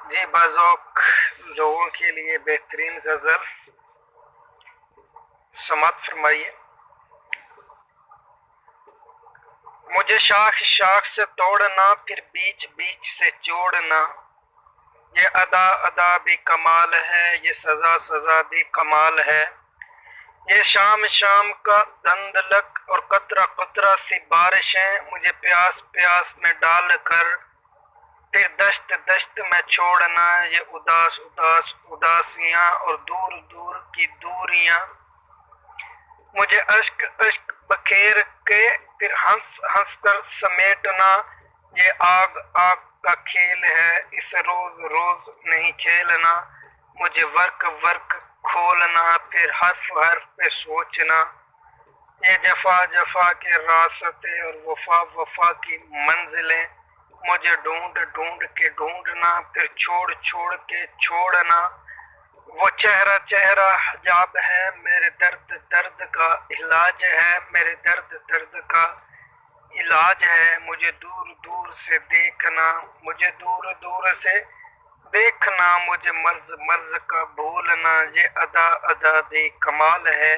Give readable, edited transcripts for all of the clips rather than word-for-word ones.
जी बाज़ौक़ लोगों के लिए बेहतरीन गज़ल समात फरमाइए। मुझे शाख शाख से तोड़ना, फिर बीच बीच से जोड़ना, ये अदा अदा भी कमाल है, ये सज़ा सज़ा भी कमाल है। ये शाम शाम का धंधलक और कतरा कतरा सी बारिशें मुझे प्यास प्यास में डाल कर फिर दश्त दश्त में छोड़ना, ये उदास उदास उदासियाँ और दूर दूर की दूरियाँ मुझे अश्क अश्क बखेर के फिर हंस हंस कर समेटना, ये आग आग का खेल है, इसे रोज रोज नहीं खेलना, मुझे वर्क वर्क खोलना फिर हर्फ हर्फ पे सोचना, ये जफा जफा के रास्ते और वफा वफा की मंजिलें मुझे ढूंढ ढूंढ के ढूंढना फिर छोड़ छोड़ के छोड़ना, वो चेहरा चेहरा हिजाब है, मेरे दर्द दर्द का इलाज है, मेरे दर्द दर्द का इलाज है। मुझे दूर दूर से देखना, मुझे दूर दूर से देखना, मुझे मर्ज मर्ज का भूलना, ये अदा अदा भी कमाल है,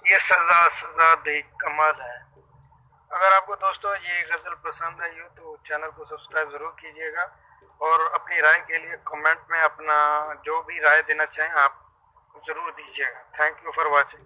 ये सज़ा सज़ा भी कमाल है। अगर आपको दोस्तों ये गज़ल पसंद आई हो तो चैनल को सब्सक्राइब ज़रूर कीजिएगा और अपनी राय के लिए कमेंट में अपना जो भी राय देना चाहें आप ज़रूर दीजिएगा। Thank you for watching.